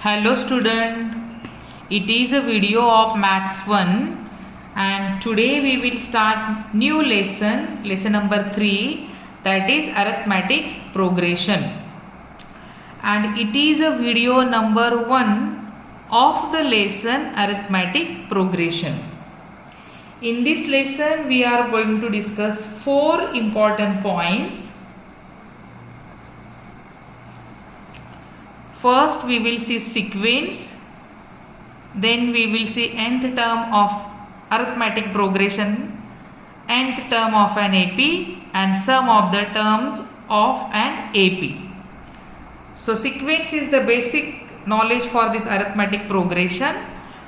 Hello student, it is a video of Maths 1 and today we will start new lesson number 3, that is arithmetic progression, and it is a video number 1 of the lesson arithmetic progression. In this lesson we are going to discuss 4 important points. First we will see sequence, then we will see nth term of arithmetic progression, nth term of an AP and sum of the terms of an AP. So sequence is the basic knowledge for this arithmetic progression.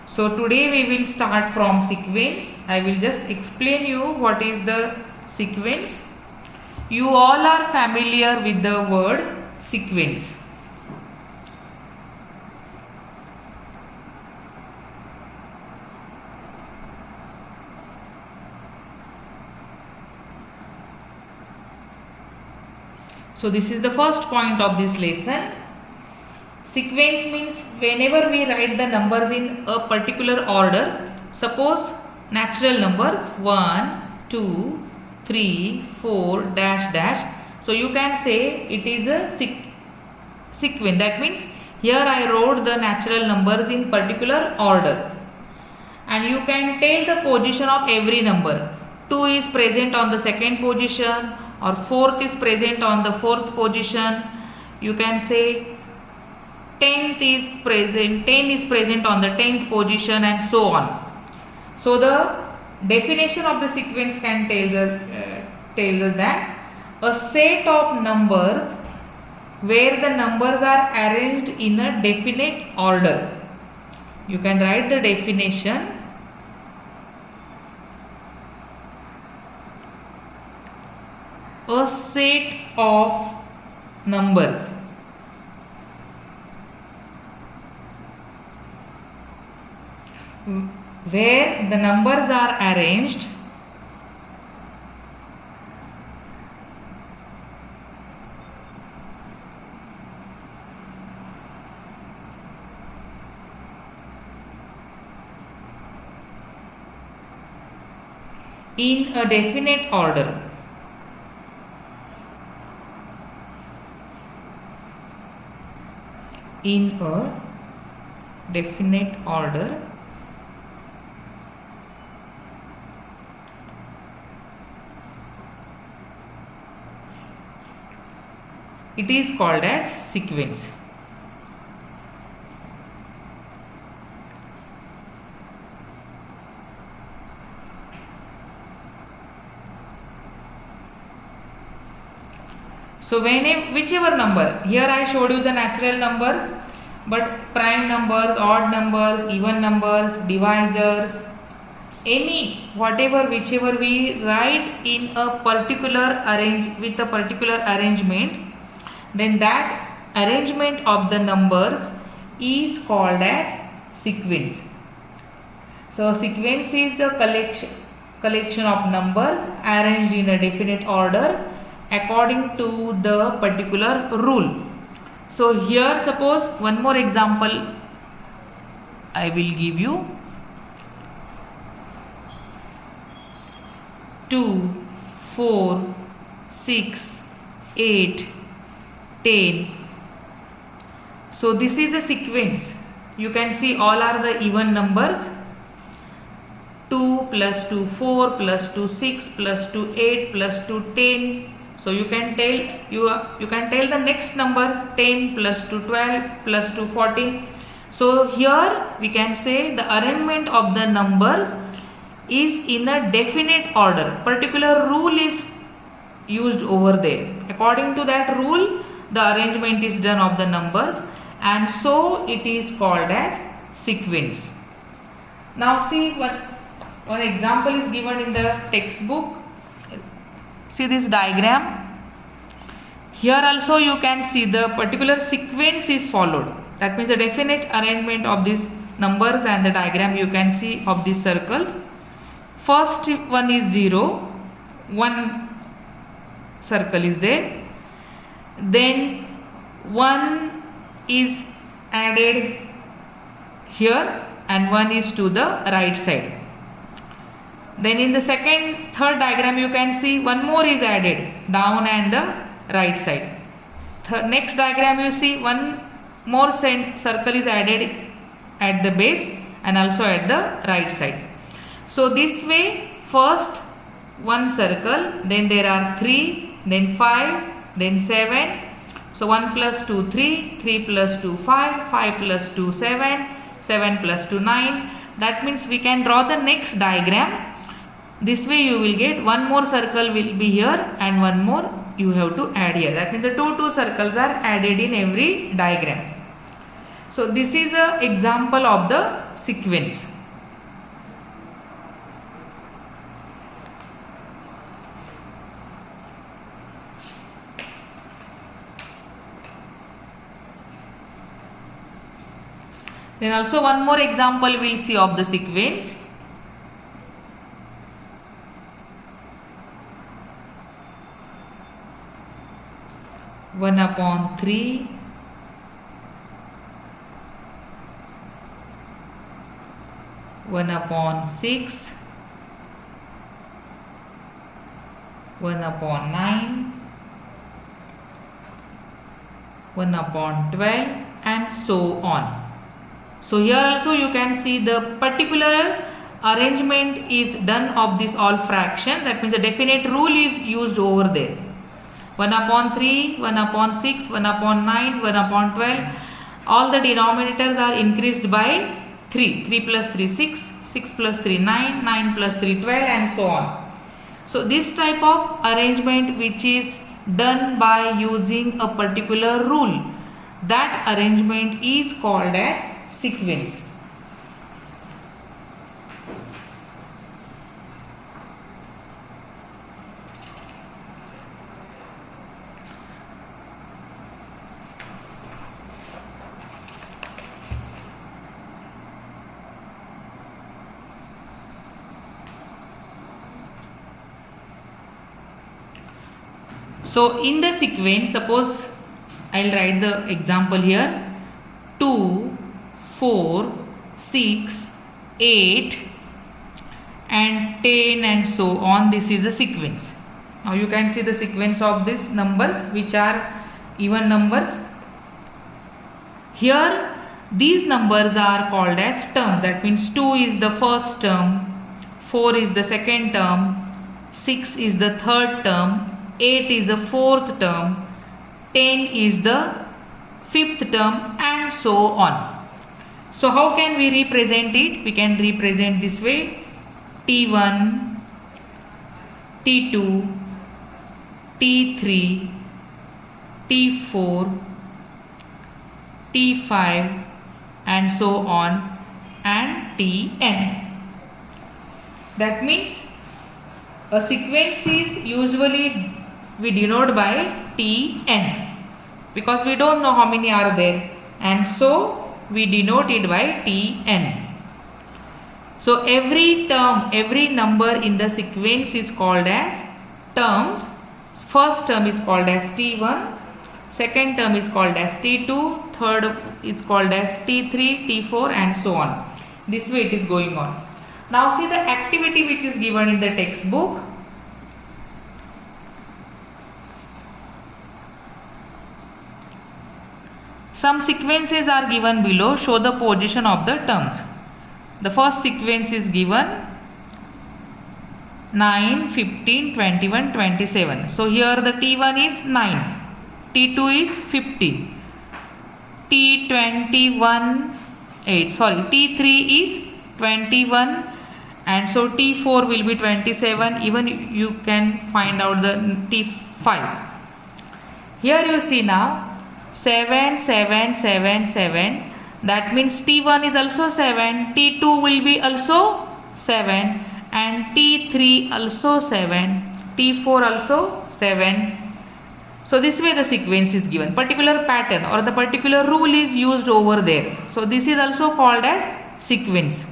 So today we will start from sequence. I will just explain you what is the sequence. You all are familiar with the word sequence. So this is the first point of this lesson. Sequence means whenever we write the numbers in a particular order, suppose natural numbers 1, 2, 3, 4, dash dash. So you can say it is a sequence. That means here I wrote the natural numbers in particular order. And you can tell the position of every number. 2 is present on the second position, or 4th is present on the 4th position. You can say 10 is present on the 10th position, and so on. So the definition of the sequence can tell us that a set of numbers where the numbers are arranged in a definite order. You can write the definition. A set of numbers where the numbers are arranged in a definite order. In a definite order, it is called as sequence. So whichever number, here I showed you the natural numbers, but prime numbers, odd numbers, even numbers, divisors, whichever we write in a particular with a particular arrangement, then that arrangement of the numbers is called as sequence. So sequence is a collection of numbers arranged in a definite order according to the particular rule. So here suppose one more example I will give you. 2, 4, 6, 8, 10. So this is a sequence. You can see all are the even numbers. 2 plus 2, 4 plus 2, 6 plus 2, 8 plus 2, 10. So you can tell the next number 10 plus 2, 12 plus 2, 14. So here we can say the arrangement of the numbers is in a definite order. Particular rule is used over there. According to that rule, the arrangement is done of the numbers, and so it is called as sequence. Now see one example is given in the textbook. See this diagram. Here also you can see the particular sequence is followed. That means the definite arrangement of these numbers, and the diagram you can see of these circles. First one is 0, one circle is there. Then 1 is added here and one is to the right side. Then in the third diagram you can see one more is added down and the right side. Next diagram you see one more circle is added at the base and also at the right side. So this way, first one circle, then there are 3, then 5, then 7. So 1 plus 2 3, 3 plus 2 5, 5 plus 2 7, 7 plus 2 9. That means we can draw the next diagram. This way you will get one more circle will be here and one more you have to add here. That means the two circles are added in every diagram. So this is an example of the sequence. Then also one more example we will see of the sequence. One upon 3, 1 upon 6, 1 upon 9, 1 upon 12 and so on. So here also you can see the particular arrangement is done of this all fraction. That means the definite rule is used over there. 1 upon 3, 1 upon 6, 1 upon 9, 1 upon 12. All the denominators are increased by 3. 3 plus 3 6, 6 plus 3 9, 9 plus 3 12 and so on. So this type of arrangement which is done by using a particular rule, that arrangement is called as sequence. So in the sequence, suppose I will write the example here. 2, 4, 6, 8 and 10 and so on. This is the sequence. Now you can see the sequence of these numbers which are even numbers. Here these numbers are called as terms. That means 2 is the first term, 4 is the second term, 6 is the third term, 8 is the fourth term, 10 is the fifth term and so on. So how can we represent it? We can represent this way: T1, T2, T3, T4, T5 and so on and Tn. That means a sequence is usually we denote by Tn because we don't know how many are there, and so we denote it by Tn. So every term, every number in the sequence is called as terms. First term is called as T1, second term is called as T2, third is called as T3, T4 and so on. This way it is going on. Now see the activity which is given in the textbook. Some sequences are given below. Show the position of the terms. The first sequence is given 9, 15, 21, 27. So here the T1 is 9, T2 is 15, T3 is 21 and so T4 will be 27. Even you can find out the T5. Here you see now 7, 7, 7, 7. That means T1 is also 7, T2 will be also 7 and T3 also 7, T4 also 7. So this way the sequence is given. Particular pattern or the particular rule is used over there. So this is also called as sequence.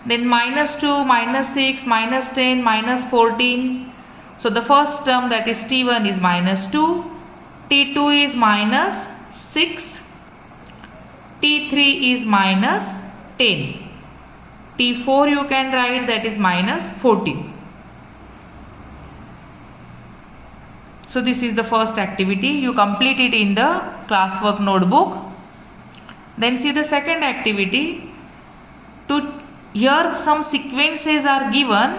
Then -2, -6, -10, -14. So the first term, that is T1, is -2, T2 is -6, T3 T3 is minus 10. T4 you can write, that is minus 14. So this is the first activity. You complete it in the classwork notebook. Then see the second activity. Here some sequences are given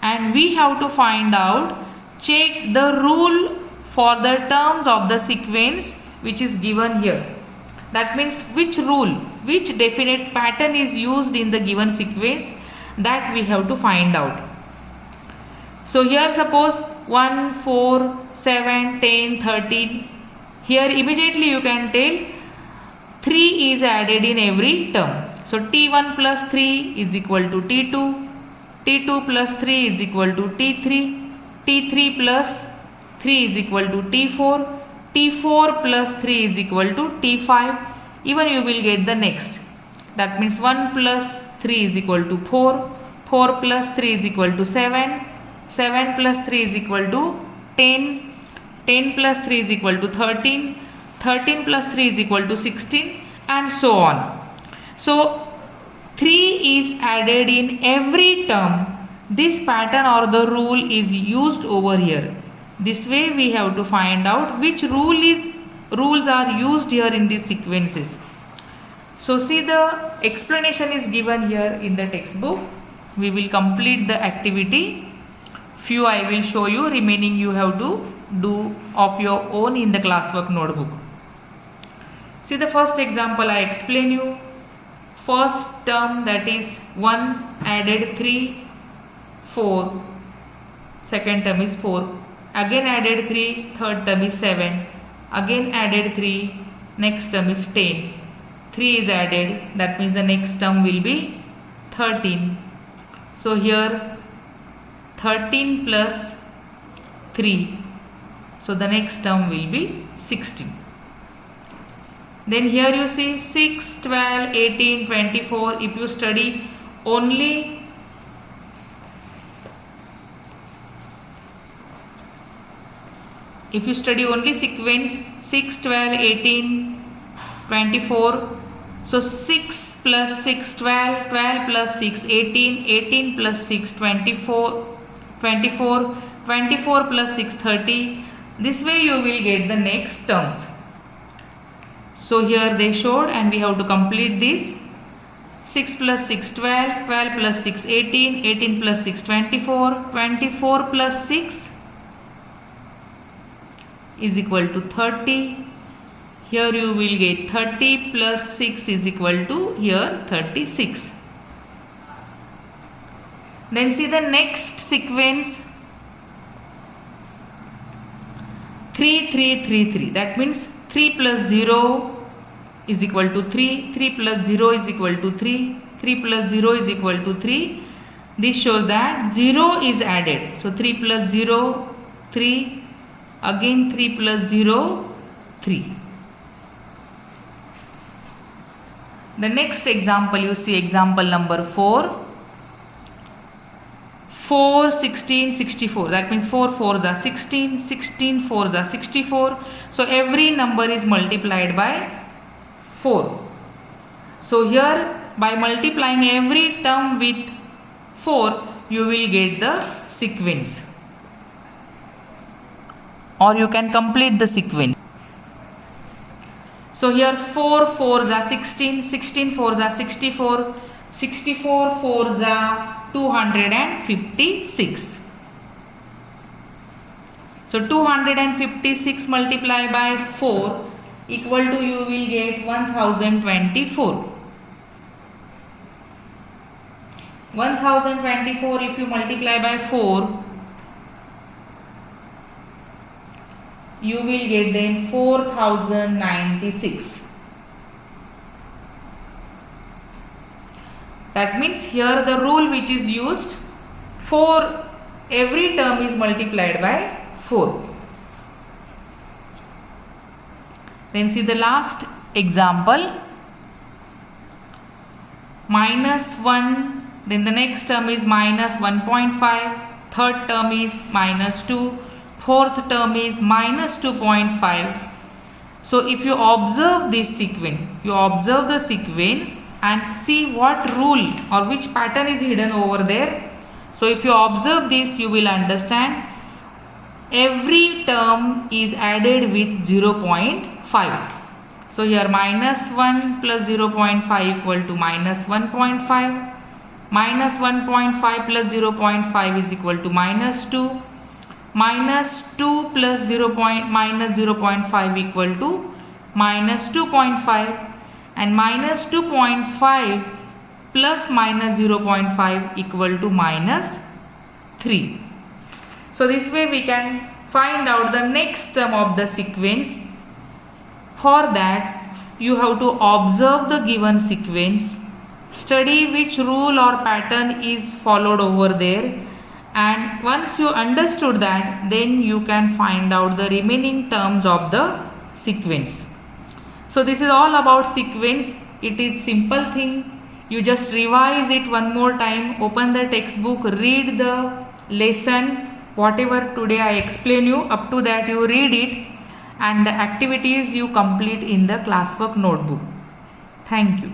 and we have to find out, check the rule for the terms of the sequence which is given here. That means which rule, which definite pattern is used in the given sequence, that we have to find out. So here suppose 1, 4, 7, 10, 13. Here immediately you can tell 3 is added in every term. So T1 plus 3 is equal to T2. T2 plus 3 is equal to T3. T3 plus 3 is equal to T4. T4 plus 3 is equal to T5. Even you will get the next. That means 1 plus 3 is equal to 4. 4 plus 3 is equal to 7. 7 plus 3 is equal to 10. 10 plus 3 is equal to 13. 13 plus 3 is equal to 16, and so on. So 3 is added in every term. This pattern or the rule is used over here. This way we have to find out which rules are used here in these sequences. So see, the explanation is given here in the textbook. We will complete the activity. Few I will show you, remaining you have to do of your own in the classwork notebook. See the first example I explain you. First term, that is 1 added 3, 4. Second term is 4. Again added 3, third term is 7. Again added 3, next term is 10. 3 is added, that means the next term will be 13. So here 13 plus 3. So the next term will be 16. Then here you see 6, 12, 18, 24. If you study only sequence 6, 12, 18, 24. So 6 plus 6, 12, 12 plus 6, 18, 18 plus 6, 24, 24, 24 plus 6, 30. This way you will get the next terms. So here they showed and we have to complete this. 6 plus 6, 12, 12 plus 6, 18, 18 plus 6, 24, 24 plus 6 is equal to 30. Here you will get 30 plus 6 is equal to here 36. Then see the next sequence 3, 3, 3, 3. That means 3 plus 0 is equal to 3. 3 plus 0 is equal to 3. 3 plus 0 is equal to 3. This shows that 0 is added. So 3 plus 0, 3. Again 3 plus 0, 3. The next example, you see example number 4. 4, 16, 64. That means 4 4s are 16, 16 4s are 64. So every number is multiplied by 4. So here by multiplying every term with 4, you will get the sequence. Or you can complete the sequence. So here 4 4s are 16, 16 4s are 64, 64 4s are 256. So 256 multiplied by 4 equal to, you will get 1024. 1024 if you multiply by 4, you will get then 4096. That means here the rule which is used, for every term is multiplied by 4. Then see the last example, minus 1, then the next term is minus 1.5, third term is minus 2, fourth term is minus 2.5. So if you observe this sequence, you observe the sequence and see what rule or which pattern is hidden over there. So if you observe this, you will understand every term is added with 0.5. So here -1 plus 0.5 equal to -1.5. -1.5 plus 0.5 is equal to -2. -2 plus -0.5 equal to -2.5, and -2.5 plus -0.5 equal to -3. So this way we can find out the next term of the sequence. For that you have to observe the given sequence, study which rule or pattern is followed over there, and once you understood that, then you can find out the remaining terms of the sequence. So this is all about sequence. It is simple thing. You just revise it one more time, open the textbook, read the lesson, whatever today I explain you, up to that you read it, and the activities you complete in the classwork notebook. Thank you.